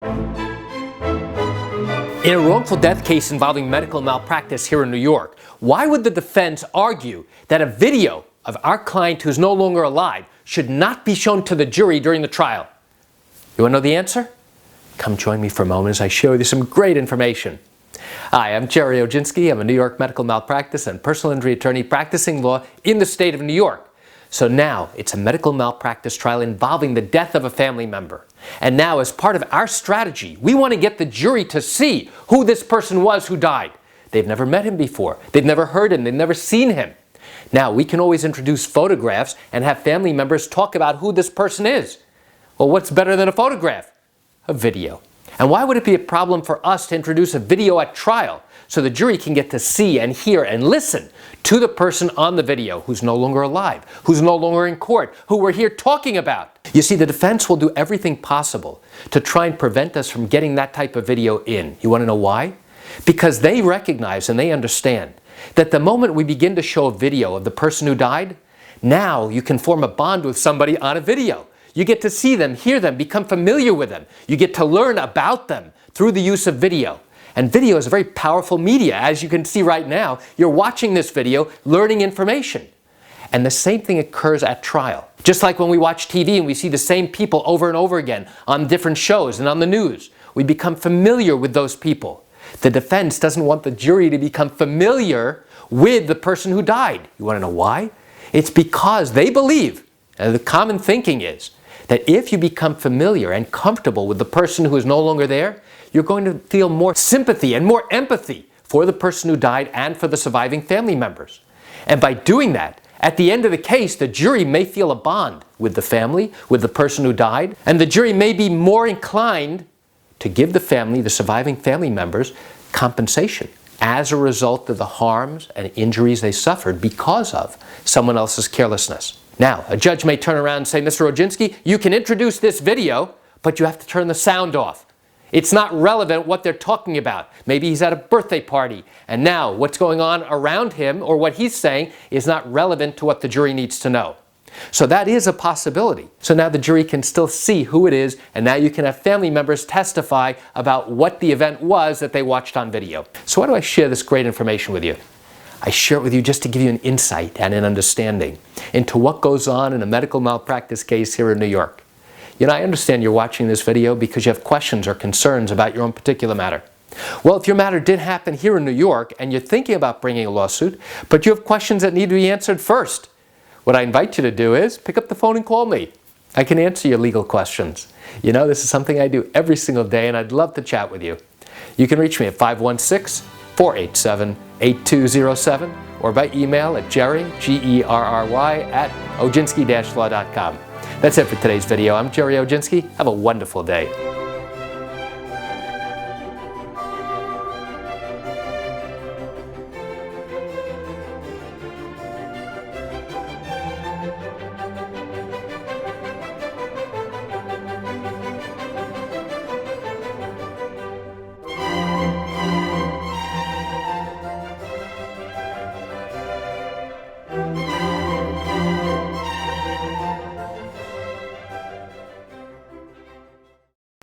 In a wrongful death case involving medical malpractice here in New York, why would the defense argue that a video of our client who's no longer alive should not be shown to the jury during the trial? You want to know the answer? Come join me for a moment as I show you some great information. Hi, I'm Gerry Oginski. I'm a New York medical malpractice and personal injury attorney practicing law in the state of New York. So now it's a medical malpractice trial involving the death of a family member. And now, as part of our strategy, we want to get the jury to see who this person was who died. They've never met him before. They've never heard him. They've never seen him. Now, we can always introduce photographs and have family members talk about who this person is. Well, what's better than a photograph? A video. And why would it be a problem for us to introduce a video at trial so the jury can get to see and hear and listen to the person on the video who's no longer alive, who's no longer in court, who we're here talking about? You see, the defense will do everything possible to try and prevent us from getting that type of video in. You want to know why? Because they recognize and they understand that the moment we begin to show a video of the person who died, now you can form a bond with somebody on a video. You get to see them, hear them, become familiar with them. You get to learn about them through the use of video. And video is a very powerful media. As you can see right now, you're watching this video, learning information. And the same thing occurs at trial. Just like when we watch TV and we see the same people over and over again on different shows and on the news. We become familiar with those people. The defense doesn't want the jury to become familiar with the person who died. You want to know why? It's because they believe, and the common thinking is, that if you become familiar and comfortable with the person who is no longer there, you're going to feel more sympathy and more empathy for the person who died and for the surviving family members. And by doing that, at the end of the case, the jury may feel a bond with the family, with the person who died, and the jury may be more inclined to give the family, the surviving family members, compensation as a result of the harms and injuries they suffered because of someone else's carelessness. Now, a judge may turn around and say, Mr. Oginski, you can introduce this video, but you have to turn the sound off. It's not relevant what they're talking about. Maybe he's at a birthday party, and now what's going on around him or what he's saying is not relevant to what the jury needs to know. So that is a possibility. So now the jury can still see who it is, and now you can have family members testify about what the event was that they watched on video. So why do I share this great information with you? I share it with you just to give you an insight and an understanding into what goes on in a medical malpractice case here in New York. You know, I understand you're watching this video because you have questions or concerns about your own particular matter. Well, if your matter did happen here in New York and you're thinking about bringing a lawsuit, but you have questions that need to be answered first, what I invite you to do is pick up the phone and call me. I can answer your legal questions. You know, this is something I do every single day, and I'd love to chat with you. You can reach me at 516-487-8207 or by email at Gerry, G-E-R-R-Y, at oginski-law.com. That's it for today's video. I'm Gerry Oginski. Have a wonderful day.